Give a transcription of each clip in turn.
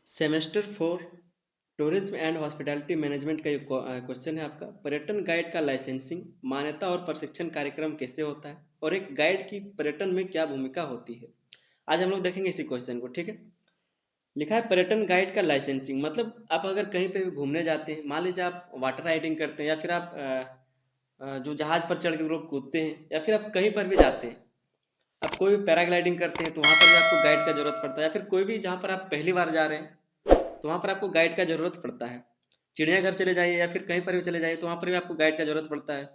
Semester 4 tourism and hospitality management का ये question है आपका। पर्यटन गाइड का लाइसेंसिंग, मान्यता और प्रशिक्षण कार्यक्रम कैसे होता है और एक गाइड की पर्यटन में क्या भूमिका होती है। आज हम लोग देखेंगे इसी क्वेश्चन को। ठीक है, लिखा है पर्यटन गाइड का लाइसेंसिंग मतलब आप अगर कहीं पे भी घूमने जाते हैं, मान लीजिए आप वाटर राइडिंग करते हैं या फिर आप जो जहाज पर चढ़ के लोग कूदते हैं या फिर आप कहीं पर भी जाते हैं, आप कोई भी पैराग्लाइडिंग करते हैं तो वहाँ पर भी आपको गाइड का जरूरत पड़ता है, या फिर कोई भी जहाँ पर आप पहली बार जा रहे हैं तो वहाँ पर आपको गाइड का ज़रूरत पड़ता है। चिड़ियाघर चले जाइए या फिर कहीं पर भी चले जाइए तो वहाँ पर भी आपको गाइड का ज़रूरत पड़ता है।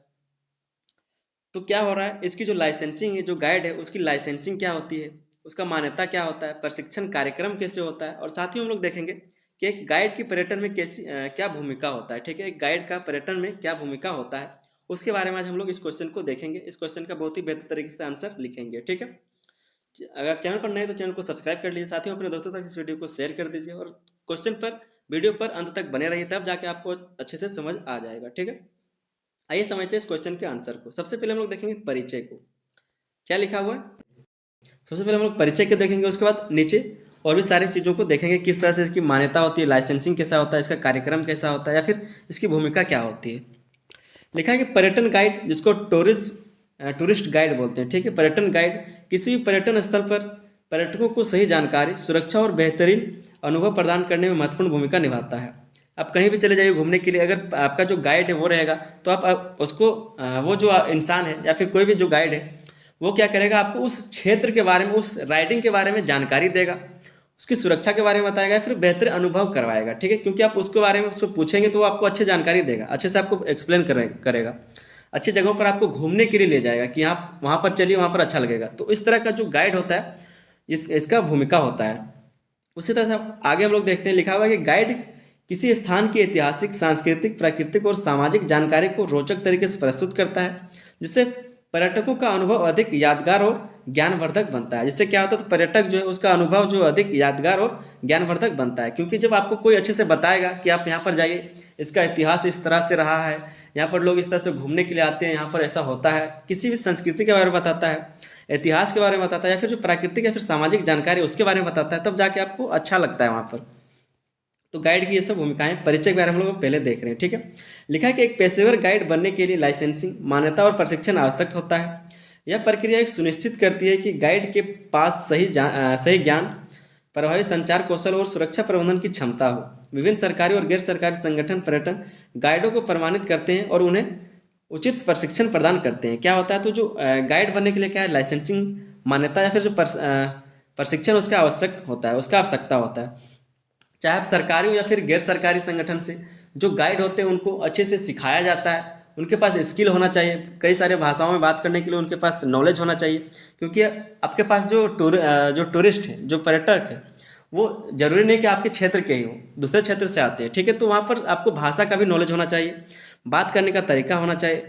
तो क्या हो रहा है, इसकी जो लाइसेंसिंग है, जो गाइड है उसकी लाइसेंसिंग क्या होती है, उसका मान्यता क्या होता है, प्रशिक्षण कार्यक्रम कैसे होता है, और साथ ही हम लोग देखेंगे कि एक गाइड की पर्यटन में कैसी क्या भूमिका होता है। ठीक है, एक गाइड का पर्यटन में क्या भूमिका होता है, उसके बारे में आज हम लोग इस क्वेश्चन को देखेंगे। इस क्वेश्चन का बहुत ही बेहतर तरीके से आंसर लिखेंगे। ठीक है, अगर चैनल पर नए तो चैनल को सब्सक्राइब कर लीजिए, साथ ही अपने दोस्तों तक इस वीडियो को शेयर कर दीजिए और क्वेश्चन पर वीडियो पर अंत तक बने रहिए, तब जाके आपको अच्छे से समझ आ जाएगा। ठीक है, आइए समझते हैं इस क्वेश्चन के आंसर को। सबसे पहले हम लोग देखेंगे परिचय को, क्या लिखा हुआ है। सबसे पहले हम लोग परिचय के देखेंगे, उसके बाद नीचे और भी सारी चीज़ों को देखेंगे, किस तरह से इसकी मान्यता होती है, लाइसेंसिंग कैसा होता है, इसका कार्यक्रम कैसा होता है, या फिर इसकी भूमिका क्या होती है। लिखा है कि पर्यटन गाइड, जिसको टूरिस्ट गाइड बोलते हैं। ठीक है, पर्यटन गाइड किसी भी पर्यटन स्थल पर पर्यटकों को सही जानकारी, सुरक्षा और बेहतरीन अनुभव प्रदान करने में महत्वपूर्ण भूमिका निभाता है। आप कहीं भी चले जाइए घूमने के लिए, अगर आपका जो गाइड है वो रहेगा तो आप उसको वो जो इंसान है या फिर कोई भी जो गाइड है वो क्या करेगा, आपको उस क्षेत्र के बारे में, उस राइडिंग के बारे में जानकारी देगा, उसकी सुरक्षा के बारे में बताएगा, फिर बेहतर अनुभव करवाएगा। ठीक है, क्योंकि आप उसके बारे में उसको पूछेंगे तो वो आपको अच्छी जानकारी देगा, अच्छे से आपको एक्सप्लेन करेगा, अच्छी जगहों पर आपको घूमने के लिए ले जाएगा कि आप वहाँ पर चलिए, वहाँ पर अच्छा लगेगा। तो इस तरह का जो गाइड होता है, इसका भूमिका होता है। उसी तरह से आगे हम लोग देखते हैं, लिखा हुआ है कि गाइड किसी स्थान की ऐतिहासिक, सांस्कृतिक, प्राकृतिक और सामाजिक जानकारी को रोचक तरीके से प्रस्तुत करता है, जिससे पर्यटकों का अनुभव अधिक यादगार और ज्ञानवर्धक बनता है। जिससे क्या होता है, तो पर्यटक जो है उसका अनुभव जो अधिक यादगार और ज्ञानवर्धक बनता है, क्योंकि जब आपको कोई अच्छे से बताएगा कि आप यहाँ पर जाइए, इसका इतिहास इस तरह से रहा है, यहाँ पर लोग इस तरह से घूमने के लिए आते हैं, यहाँ पर ऐसा होता है, किसी भी संस्कृति के बारे में बताता है, इतिहास के बारे में बताता है, या फिर जो प्राकृतिक या फिर सामाजिक जानकारी उसके बारे में बताता है, तब जाके आपको अच्छा लगता है वहाँ पर। तो गाइड की ये सब भूमिकाएं, परिचय के बारे में हम लोग पहले देख रहे हैं। ठीक है, लिखा है कि एक पेशेवर गाइड बनने के लिए लाइसेंसिंग, मान्यता और प्रशिक्षण आवश्यक होता है। यह प्रक्रिया एक सुनिश्चित करती है कि गाइड के पास सही ज्ञान, प्रभावी संचार कौशल और सुरक्षा प्रबंधन की क्षमता हो। विभिन्न सरकारी और गैर सरकारी संगठन पर्यटन गाइडों को प्रमाणित करते हैं और उन्हें उचित प्रशिक्षण प्रदान करते हैं। क्या होता है, तो जो गाइड बनने के लिए क्या है, लाइसेंसिंग, मान्यता या फिर जो प्रशिक्षण उसका आवश्यक होता है, उसका आवश्यकता होता है। चाहे आप सरकारी हो या फिर गैर सरकारी संगठन से, जो गाइड होते हैं उनको अच्छे से सिखाया जाता है, उनके पास स्किल होना चाहिए, कई सारे भाषाओं में बात करने के लिए उनके पास नॉलेज होना चाहिए। क्योंकि आपके पास जो टूरिस्ट है, जो पर्यटक है, वो जरूरी नहीं कि आपके क्षेत्र के ही हो, दूसरे क्षेत्र से आते हैं। ठीक है, तो वहाँ पर आपको भाषा का भी नॉलेज होना चाहिए, बात करने का तरीका होना चाहिए,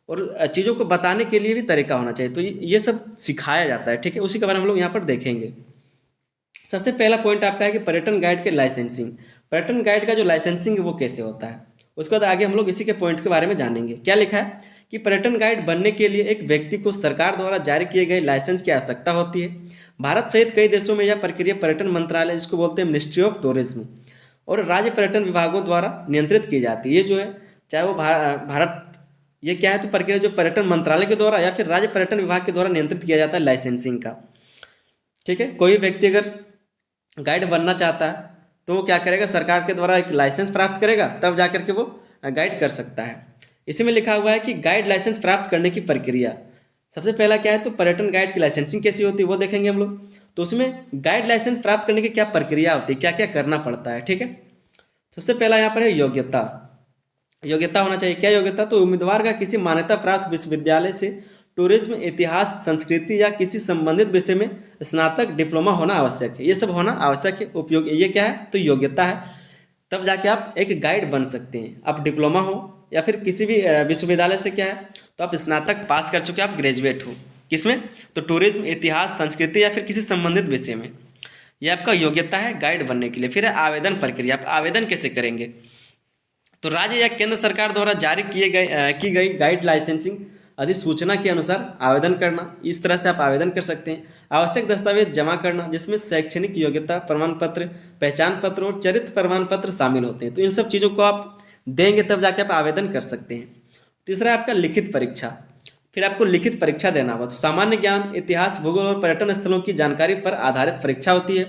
और चीज़ों को बताने के लिए भी तरीका होना चाहिए। तो ये सब सिखाया जाता है। ठीक है, उसी के बारे में हम लोग यहाँ पर देखेंगे। सबसे पहला पॉइंट आपका है कि पर्यटन गाइड के लाइसेंसिंग, पर्यटन गाइड का जो लाइसेंसिंग है वो कैसे होता है। उसके बाद आगे हम लोग इसी के पॉइंट के बारे में जानेंगे। क्या लिखा है कि पर्यटन गाइड बनने के लिए एक व्यक्ति को सरकार द्वारा जारी किए गए लाइसेंस की आवश्यकता होती है। भारत सहित कई देशों में यह प्रक्रिया पर्यटन मंत्रालय, जिसको बोलते हैं मिनिस्ट्री ऑफ टूरिज्म, और राज्य पर्यटन विभागों द्वारा नियंत्रित की जाती है। ये जो है, चाहे वो भारत, ये क्या है, तो प्रक्रिया जो पर्यटन मंत्रालय के द्वारा या फिर राज्य पर्यटन विभाग के द्वारा नियंत्रित किया जाता है लाइसेंसिंग का। ठीक है, कोई व्यक्ति अगर गाइड बनना चाहता है तो वो क्या करेगा, सरकार के द्वारा एक लाइसेंस प्राप्त करेगा, तब जाकर के वो गाइड कर सकता है। इसी में लिखा हुआ है कि गाइड लाइसेंस प्राप्त करने की प्रक्रिया। सबसे पहला क्या है, तो पर्यटन गाइड की लाइसेंसिंग कैसी होती है वो देखेंगे हम लोग। तो उसमें गाइड लाइसेंस प्राप्त करने की क्या प्रक्रिया होती है, क्या क्या करना पड़ता है। ठीक है, सबसे पहला यहाँ पर है योग्यता। योग्यता होना चाहिए। क्या योग्यता, तो उम्मीदवार का किसी मान्यता प्राप्त विश्वविद्यालय से टूरिज्म, इतिहास, संस्कृति या किसी संबंधित विषय में स्नातक डिप्लोमा होना आवश्यक है। ये सब होना आवश्यक है। उपयोग ये क्या है, तो योग्यता है, तब जाके आप एक गाइड बन सकते हैं। आप डिप्लोमा हो या फिर किसी भी विश्वविद्यालय से क्या है, तो आप स्नातक पास कर चुके, आप ग्रेजुएट हो किसमें, तो टूरिज्म, इतिहास, संस्कृति या फिर किसी संबंधित विषय में। यह आपका योग्यता है गाइड बनने के लिए। फिर है आवेदन प्रक्रिया। आप आवेदन कैसे करेंगे, तो राज्य या केंद्र सरकार द्वारा जारी की गई गाइड लाइसेंसिंग अधिसूचना के अनुसार आवेदन करना, इस तरह से आप आवेदन कर सकते हैं। आवश्यक दस्तावेज जमा करना, जिसमें शैक्षणिक योग्यता प्रमाण पत्र, पहचान पत्र और चरित्र प्रमाण पत्र शामिल होते हैं। तो इन सब चीज़ों को आप देंगे तब जाके आप आवेदन कर सकते हैं। तीसरा है आपका लिखित परीक्षा। फिर आपको लिखित परीक्षा देना होगा। तो सामान्य ज्ञान, इतिहास, भूगोल और पर्यटन स्थलों की जानकारी पर आधारित परीक्षा होती है।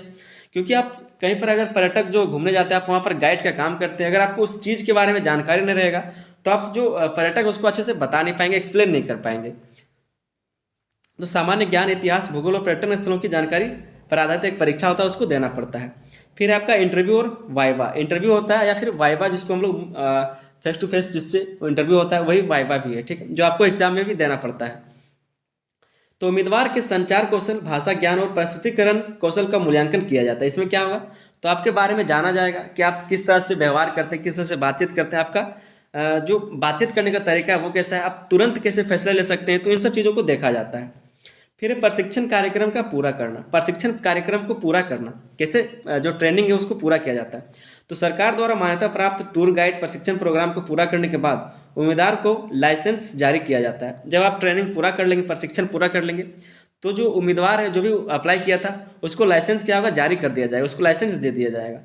क्योंकि आप कहीं पर अगर पर्यटक जो घूमने जाते हैं, आप वहाँ पर गाइड का काम करते हैं, अगर आपको उस चीज़ के बारे में जानकारी नहीं रहेगा तो आप जो पर्यटक उसको अच्छे से बता नहीं पाएंगे, एक्सप्लेन नहीं कर पाएंगे। तो सामान्य ज्ञान, इतिहास, भूगोल और पर्यटन स्थलों की जानकारी पर आधारित एक परीक्षा होता है, उसको देना पड़ता है। फिर आपका इंटरव्यू और वाइवा। इंटरव्यू होता है या फिर वाइवा, जिसको हम लोग फेस टू फेस जिससे इंटरव्यू होता है, वही वाइवा भी है, ठीक है, जो आपको एग्जाम में भी देना पड़ता है। तो उम्मीदवार के संचार कौशल, भाषा ज्ञान और प्रस्तुतिकरण कौशल का मूल्यांकन किया जाता है। इसमें क्या होगा, तो आपके बारे में जाना जाएगा कि आप किस तरह से व्यवहार करते हैं, किस तरह से बातचीत करते हैं, आपका जो बातचीत करने का तरीका है वो कैसा है, आप तुरंत कैसे फैसला ले सकते हैं। तो इन सब चीज़ों को देखा जाता है। फिर प्रशिक्षण कार्यक्रम का पूरा करना। प्रशिक्षण कार्यक्रम को पूरा करना कैसे, जो ट्रेनिंग है उसको पूरा किया जाता है। तो सरकार द्वारा मान्यता प्राप्त टूर गाइड प्रशिक्षण प्रोग्राम को पूरा करने के बाद उम्मीदवार को लाइसेंस जारी किया जाता है। जब आप ट्रेनिंग पूरा कर लेंगे, प्रशिक्षण पूरा कर लेंगे, तो जो उम्मीदवार है, जो भी अप्लाई किया था, उसको लाइसेंस क्या होगा, जारी कर दिया जाएगा, उसको लाइसेंस दे दिया जाएगा।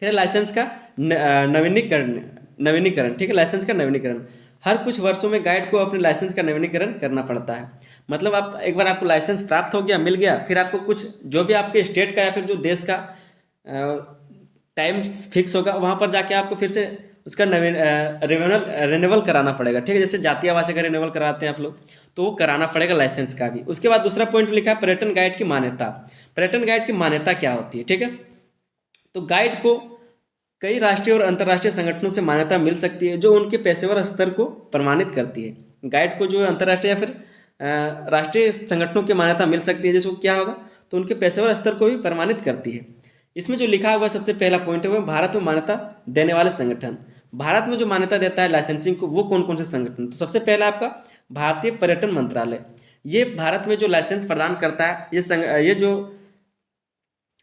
फिर लाइसेंस का नवीनीकरण। नवीनीकरण, ठीक है, लाइसेंस का नवीनीकरण। हर कुछ वर्षों में गाइड को अपने लाइसेंस का नवीनीकरण करना पड़ता है। मतलब आप एक बार आपको लाइसेंस प्राप्त हो गया, मिल गया, फिर आपको कुछ जो भी आपके स्टेट का या फिर जो देश का टाइम फिक्स होगा, वहाँ पर जाके आपको फिर से उसका रिन्यूअल कराना पड़ेगा, ठीक है। जैसे जातीय आवासीय का रिन्यूअल कराते हैं आप लोग, तो वो कराना पड़ेगा लाइसेंस का भी। उसके बाद दूसरा पॉइंट लिखा है पर्यटन गाइड की मान्यता। पर्यटन गाइड की मान्यता क्या होती है, ठीक है। तो गाइड को कई राष्ट्रीय और अंतर्राष्ट्रीय संगठनों से मान्यता मिल सकती है, जो उनके पेशेवर स्तर को प्रमाणित करती है। गाइड को जो अंतर्राष्ट्रीय या फिर राष्ट्रीय संगठनों की मान्यता मिल सकती है, जिसको क्या होगा, तो उनके पेशेवर स्तर को भी प्रमाणित करती है। इसमें जो लिखा हुआ सबसे पहला पॉइंट है वो भारत में मान्यता देने वाले संगठन। भारत में जो मान्यता देता है लाइसेंसिंग को, वो कौन कौन से संगठन, तो सबसे पहला आपका भारतीय पर्यटन मंत्रालय। ये भारत में जो लाइसेंस प्रदान करता है, ये जो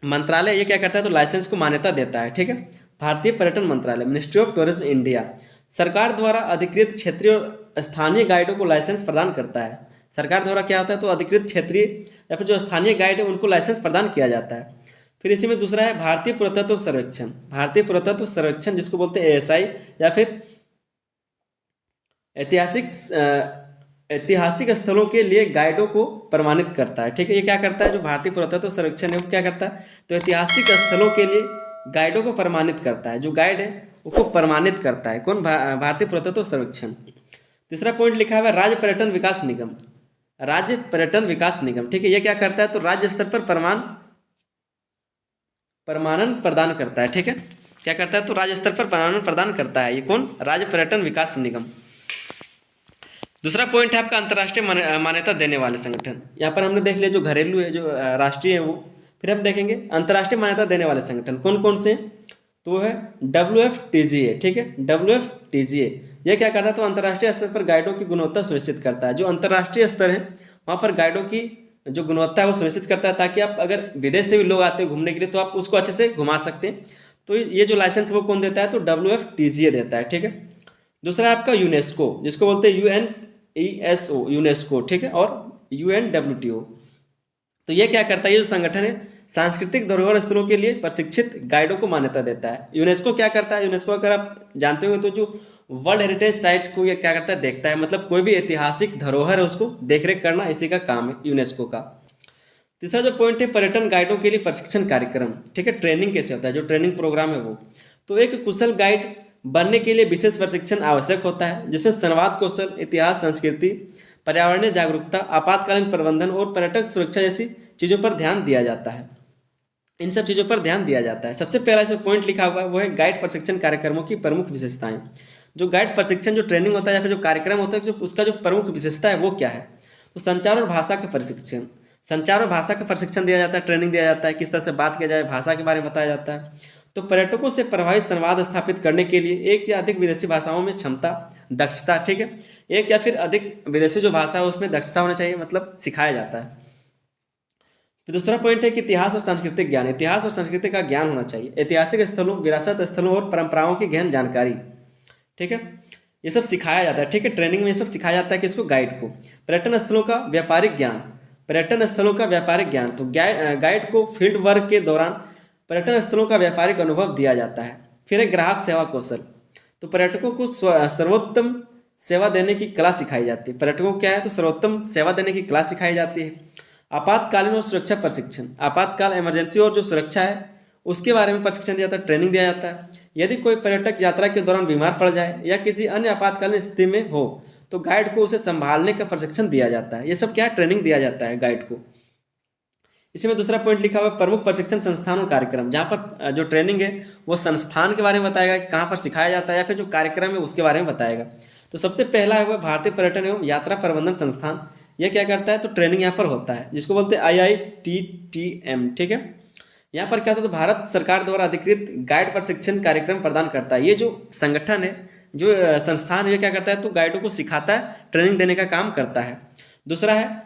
मंत्रालय, ये क्या करता है, तो लाइसेंस को मान्यता देता है, ठीक है। भारतीय पर्यटन मंत्रालय, मिनिस्ट्री ऑफ टूरिज्म इंडिया, सरकार द्वारा अधिकृत क्षेत्रीय और स्थानीय गाइडों को लाइसेंस प्रदान करता है। सरकार द्वारा क्या होता है, तो अधिकृत क्षेत्रीय या फिर जो स्थानीय गाइड है उनको लाइसेंस प्रदान किया जाता है। फिर इसी में दूसरा है भारतीय पुरातत्व सर्वेक्षण। भारतीय पुरातत्व सर्वेक्षण, जिसको बोलते हैं एएसआई, या फिर ऐतिहासिक स्थलों के लिए गाइडों को प्रमाणित करता है, ठीक है। ये क्या करता है, जो भारतीय पुरातत्व सर्वेक्षण है वो क्या करता है, तो ऐतिहासिक स्थलों के लिए गाइडों को प्रमाणित करता है। जो गाइड है उसको प्रमाणित करता है कौन, भारतीय पुरातत्व सर्वेक्षण। तीसरा पॉइंट लिखा हुआ है राज्य पर्यटन विकास निगम। राज्य पर्यटन विकास निगम, ठीक है, ये क्या करता है, तो राज्य स्तर पर प्रमाणन प्रदान करता है, ठीक है। क्या करता है, तो राज्य स्तर पर प्रमाणन प्रदान करता है। ये कौन, राज्य पर्यटन विकास निगम। दूसरा पॉइंट है आपका अंतर्राष्ट्रीय मान्यता देने वाले संगठन। यहाँ पर हमने देख लिया जो घरेलू है, जो राष्ट्रीय है वो। फिर हम देखेंगे अंतर्राष्ट्रीय मान्यता देने वाले संगठन कौन कौन से, तो वो है WFTGA, ठीक है, WFTGA। ये क्या करता है, तो अंतर्राष्ट्रीय स्तर पर गाइडों की गुणवत्ता सुनिश्चित करता है। जो अंतर्राष्ट्रीय स्तर है वहाँ पर गाइडों की जो गुणवत्ता है वो सुनिश्चित करता है, ताकि आप अगर विदेश से भी लोग आते हैं घूमने के लिए तो आप उसको अच्छे से घुमा सकते हैं। तो ये जो लाइसेंस वो कौन देता है, तो WFTGA देता है, ठीक है। दूसरा है आपका यूनेस्को, जिसको बोलते हैं UNESCO, यूनेस्को, ठीक है, और UNWTO। तो ये क्या करता है, ये जो संगठन है सांस्कृतिक धरोहर स्थलों के लिए प्रशिक्षित गाइडों को मान्यता देता है। यूनेस्को क्या करता है, यूनेस्को अगर आप जानते होंगे तो जो वर्ल्ड हेरिटेज साइट को ये क्या करता है, देखता है, मतलब कोई भी ऐतिहासिक धरोहर है उसको देखरेख करना इसी का काम है यूनेस्को का। तीसरा जो पॉइंट है पर्यटन गाइडों के लिए प्रशिक्षण कार्यक्रम, ठीक है, ट्रेनिंग कैसे होता है, जो ट्रेनिंग प्रोग्राम है वो। तो एक कुशल गाइड बनने के लिए विशेष प्रशिक्षण आवश्यक होता है, जिसमें संवाद कौशल, इतिहास, संस्कृति, पर्यावरणीय जागरूकता, आपातकालीन प्रबंधन और पर्यटक सुरक्षा जैसी चीज़ों पर ध्यान दिया जाता है। इन सब चीज़ों पर ध्यान दिया जाता है। सबसे पहला जो पॉइंट लिखा हुआ है वो है गाइड प्रशिक्षण कार्यक्रमों की प्रमुख विशेषताएं। जो गाइड प्रशिक्षण जो ट्रेनिंग होता है या फिर जो कार्यक्रम होता है, जो उसका जो प्रमुख विशेषता है वो क्या है, तो संचार और भाषा का प्रशिक्षण। संचार और भाषा का प्रशिक्षण दिया जाता है, ट्रेनिंग दिया जाता है, किस तरह से बात किया जाए, भाषा के बारे में बताया जाता है। तो पर्यटकों से प्रभावी संवाद स्थापित करने के लिए एक या अधिक विदेशी भाषाओं में क्षमता, दक्षता, ठीक है, एक या फिर अधिक विदेशी जो भाषा है उसमें दक्षता होना चाहिए, मतलब सिखाया जाता है। फिर दूसरा पॉइंट है कि इतिहास और सांस्कृतिक ज्ञान। इतिहास और संस्कृति का ज्ञान होना चाहिए, ऐतिहासिक स्थलों, विरासत स्थलों और परंपराओं की गहन जानकारी, ठीक है। ये सब सिखाया जाता है, ठीक है। ट्रेनिंग में ये सब सिखाया जाता है कि इसको गाइड को पर्यटन स्थलों का व्यापारिक ज्ञान, पर्यटन स्थलों का व्यापारिक ज्ञान। तो गाइड को फील्ड वर्क के दौरान पर्यटन स्थलों का व्यापारिक अनुभव दिया जाता है। फिर है ग्राहक सेवा कौशल। तो पर्यटकों को सर्वोत्तम सेवा देने की कला सिखाई जाती है। पर्यटकों को क्या है, तो सर्वोत्तम सेवा देने की कला सिखाई जाती है। आपातकालीन और सुरक्षा प्रशिक्षण, आपातकाल इमरजेंसी और जो सुरक्षा है उसके बारे में प्रशिक्षण दिया जाता है, ट्रेनिंग दिया जाता है। यदि कोई पर्यटक यात्रा के दौरान बीमार पड़ जाए या किसी अन्य आपातकालीन स्थिति में हो तो गाइड को उसे संभालने का प्रशिक्षण दिया जाता है। ये सब क्या है, ट्रेनिंग दिया जाता है गाइड को। इसी में दूसरा पॉइंट लिखा हुआ है प्रमुख प्रशिक्षण संस्थान और कार्यक्रम, जहाँ पर जो ट्रेनिंग है वो संस्थान के बारे में बताएगा कि कहाँ पर सिखाया जाता है, या फिर जो कार्यक्रम है उसके बारे में बताएगा। तो सबसे पहला है वह भारतीय पर्यटन एवं यात्रा प्रबंधन संस्थान। यह क्या करता है, तो ट्रेनिंग यहाँ पर होता है जिसको बोलते हैं IITTM, ठीक है। यहाँ पर क्या होता है, तो भारत सरकार द्वारा अधिकृत गाइड प्रशिक्षण कार्यक्रम प्रदान करता है। ये जो संगठन है, जो संस्थान, ये क्या करता है, तो गाइडों को सिखाता है, ट्रेनिंग देने का काम करता है। दूसरा है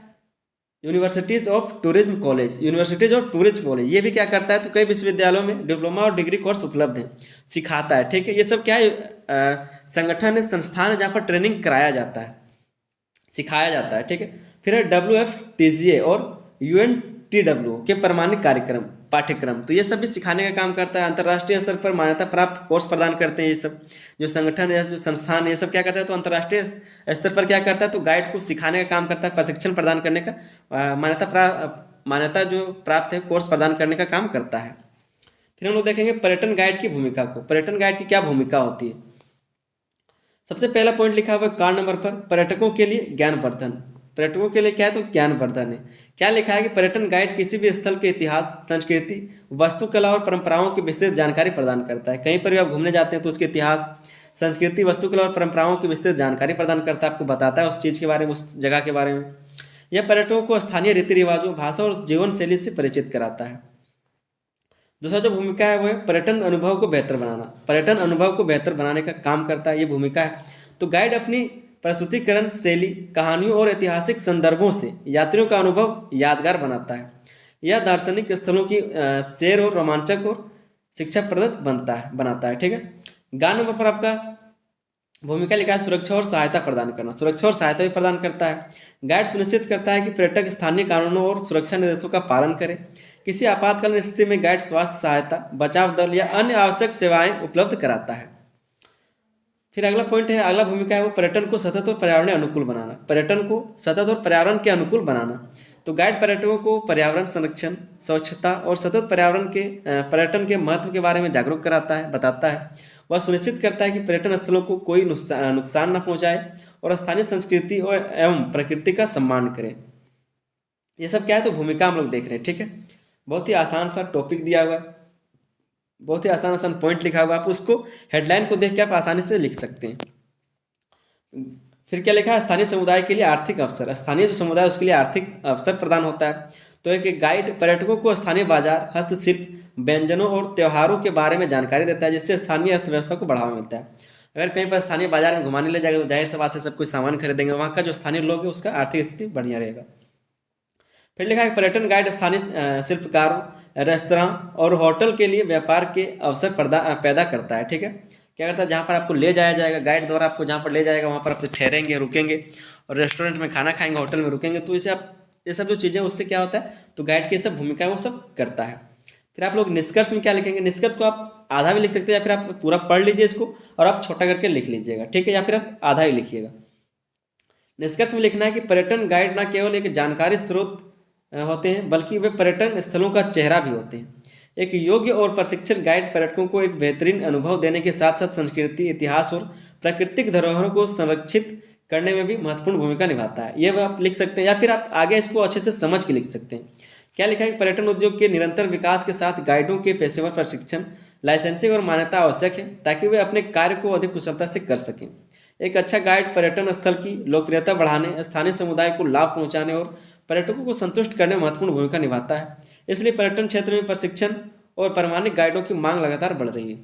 universities of tourism college, universities of tourism college, ये भी क्या करता है, तो कई विश्वविद्यालयों में डिप्लोमा और डिग्री कोर्स उपलब्ध हैं, सिखाता है, ठीक है। ये सब क्या है, संगठन है, संस्थान है जहाँ पर ट्रेनिंग कराया जाता है, सिखाया जाता है, ठीक है। फिर है WFTGA और UNTW के प्रमाणित कार्यक्रम पाठ्यक्रम। तो ये सब भी सिखाने का काम करता है। अंतर्राष्ट्रीय स्तर पर मान्यता प्राप्त कोर्स प्रदान करते हैं ये सब जो संगठन है, जो संस्थान, ये सब क्या करता है, तो अंतर्राष्ट्रीय स्तर पर क्या करता है, तो गाइड को सिखाने का काम करता है, प्रशिक्षण प्रदान करने का, मान्यता जो प्राप्त है कोर्स प्रदान करने का काम करता है। फिर हम लोग देखेंगे पर्यटन गाइड की भूमिका को। पर्यटन गाइड की क्या भूमिका होती है। सबसे पहला पॉइंट लिखा हुआ है कार्ड नंबर पर, पर्यटकों के लिए ज्ञानवर्धन। पर्यटकों के लिए क्या है, तो ज्ञानवर्धन है। क्या लिखा है कि पर्यटन गाइड किसी भी स्थल के इतिहास, संस्कृति, वास्तुकला और परंपराओं की विस्तृत जानकारी प्रदान करता है। कहीं पर भी आप घूमने जाते हैं तो उसके इतिहास, संस्कृति, वास्तुकला और परंपराओं की विस्तृत जानकारी प्रदान करता है, आपको बताता है उस चीज़ के बारे में, उस जगह के बारे में। यह पर्यटकों को स्थानीय रीति रिवाजों, भाषा और जीवन शैली से परिचित कराता है। दूसरा जो भूमिका है वो है पर्यटन अनुभव को बेहतर बनाना। पर्यटन अनुभव को बेहतर बनाने का काम करता है, ये भूमिका है। तो गाइड अपनी प्रस्तुतिकरण शैली, कहानियों और ऐतिहासिक संदर्भों से यात्रियों का अनुभव यादगार बनाता है। यह दार्शनिक स्थलों की सैर और रोमांचक और शिक्षाप्रद बनाता है, ठीक है। गा नंबर पर आपका भूमिका लिखा है सुरक्षा और सहायता प्रदान करना। सुरक्षा और सहायता भी प्रदान करता है। गाइड सुनिश्चित करता है कि पर्यटक स्थानीय कानूनों और सुरक्षा निर्देशों का पालन करें। किसी आपातकालीन स्थिति में गाइड स्वास्थ्य सहायता, बचाव दल या अन्य आवश्यक सेवाएं उपलब्ध कराता है। फिर अगला पॉइंट है, अगला भूमिका है वो पर्यटन को सतत और पर्यावरण अनुकूल बनाना। पर्यटन को सतत और पर्यावरण के अनुकूल बनाना। तो गाइड पर्यटकों को पर्यावरण संरक्षण, स्वच्छता और सतत पर्यटन के महत्व के बारे में जागरूक कराता है, बताता है। वह सुनिश्चित करता है कि पर्यटन स्थलों को कोई नुकसान न पहुंचाए और स्थानीय संस्कृति और एवं प्रकृति का सम्मान करें। ये सब क्या है, तो भूमिका हम लोग देख रहे हैं, ठीक है। बहुत ही आसान सा टॉपिक दिया हुआ है, बहुत ही आसान आसान पॉइंट लिखा हुआ है, आप उसको हेडलाइन को देख के आप आसानी से लिख सकते हैं। फिर क्या लिखा है, स्थानीय समुदाय के लिए आर्थिक अवसर। स्थानीय जो समुदाय उसके लिए आर्थिक अवसर प्रदान होता है। तो एक गाइड पर्यटकों को स्थानीय बाजार, हस्तशिल्प, व्यंजनों और त्योहारों के बारे में जानकारी देता है, जिससे स्थानीय अर्थव्यवस्था को बढ़ावा मिलता है। अगर कहीं पर स्थानीय बाजार में घुमाने ले जाएगा तो जाहिर सी बात है सब कुछ सामान खरीदेंगे, वहाँ का जो स्थानीय लोग है उसका आर्थिक स्थिति बढ़िया रहेगा। फिर लिखा है पर्यटन गाइड स्थानीय शिल्पकारों, रेस्तरां और होटल के लिए व्यापार के अवसर पैदा करता है, ठीक है। क्या करता है, जहाँ पर आपको ले जाया जाएगा, गाइड द्वारा आपको जहाँ पर ले जाएगा वहाँ पर आप ठहरेंगे, रुकेंगे और रेस्टोरेंट में खाना खाएंगे, होटल में रुकेंगे, तो इसे आप ये सब जो चीज़ें उससे क्या होता है, तो गाइड की सब भूमिका है वो सब करता है। फिर आप लोग निष्कर्ष में क्या लिखेंगे, निष्कर्ष को आप आधा भी लिख सकते हैं या फिर आप पूरा पढ़ लीजिए इसको और आप छोटा करके लिख लीजिएगा, ठीक है, या फिर आप आधा ही लिखिएगा। निष्कर्ष में लिखना है कि पर्यटन गाइड न केवल एक जानकारी स्रोत होते हैं बल्कि वे पर्यटन स्थलों का चेहरा भी होते हैं। एक योग्य और प्रशिक्षित गाइड पर्यटकों को एक बेहतरीन अनुभव देने के साथ साथ संस्कृति, इतिहास और प्राकृतिक धरोहरों को संरक्षित करने में भी महत्वपूर्ण भूमिका निभाता है। ये आप लिख सकते हैं या फिर आप आगे इसको अच्छे से समझ के लिख सकते हैं। क्या लिखा है, पर्यटन उद्योग के निरंतर विकास के साथ गाइडों के पेशेवर प्रशिक्षण, लाइसेंसिंग और मान्यता आवश्यक है ताकि वे अपने कार्य को अधिक कुशलता से कर सकें। एक अच्छा गाइड पर्यटन स्थल की लोकप्रियता बढ़ाने, स्थानीय समुदाय को लाभ पहुंचाने और पर्यटकों को संतुष्ट करने में महत्वपूर्ण भूमिका निभाता है। इसलिए पर्यटन क्षेत्र में प्रशिक्षण और प्रमाणित गाइडों की मांग लगातार बढ़ रही है।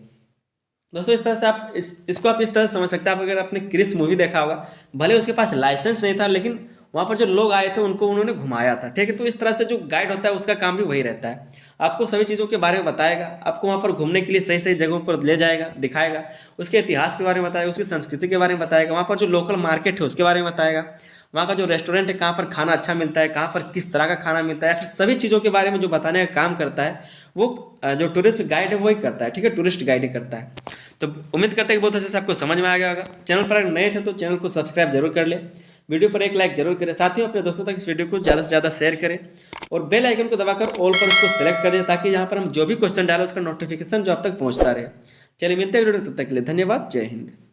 दोस्तों इस तरह से आप इसको आप इस तरह से समझ सकते हैं। आप अगर आपने क्रिस मूवी देखा होगा, भले उसके पास लाइसेंस नहीं था लेकिन वहाँ पर जो लोग आए थे उनको उन्होंने घुमाया था, ठीक है। तो इस तरह से जो गाइड होता है उसका काम भी वही रहता है, आपको सभी चीज़ों के बारे में बताएगा, आपको वहाँ पर घूमने के लिए सही सही जगहों पर ले जाएगा, दिखाएगा, उसके इतिहास के बारे में बताएगा, उसकी संस्कृति के बारे में बताएगा, वहाँ पर जो लोकल मार्केट है उसके बारे में बताएगा, वहाँ का जो रेस्टोरेंट है कहाँ पर खाना अच्छा मिलता है, कहाँ पर किस तरह का खाना मिलता है, या फिर सभी चीज़ों के बारे में जो बताने का काम करता है वो जो टूरिस्ट गाइड है वही करता है, ठीक है, टूरिस्ट गाइड ही करता है। तो उम्मीद करते हैं कि बहुत अच्छे से आपको समझ में आ गया होगा। चैनल पर अगर नए थे तो चैनल को सब्सक्राइब जरूर कर ले, वीडियो पर एक लाइक जरूर करें, साथ ही अपने दोस्तों तक इस वीडियो को ज़्यादा से ज़्यादा शेयर करें और बेल आइकन को दबाकर ऑल पर उसको सेलेक्ट करें, ताकि यहाँ पर हम जो भी क्वेश्चन डालें उसका नोटिफिकेशन जो आप तक पहुँचता रहे। चलिए मिलते हैं वीडियो, तब तक के लिए धन्यवाद, जय हिंद।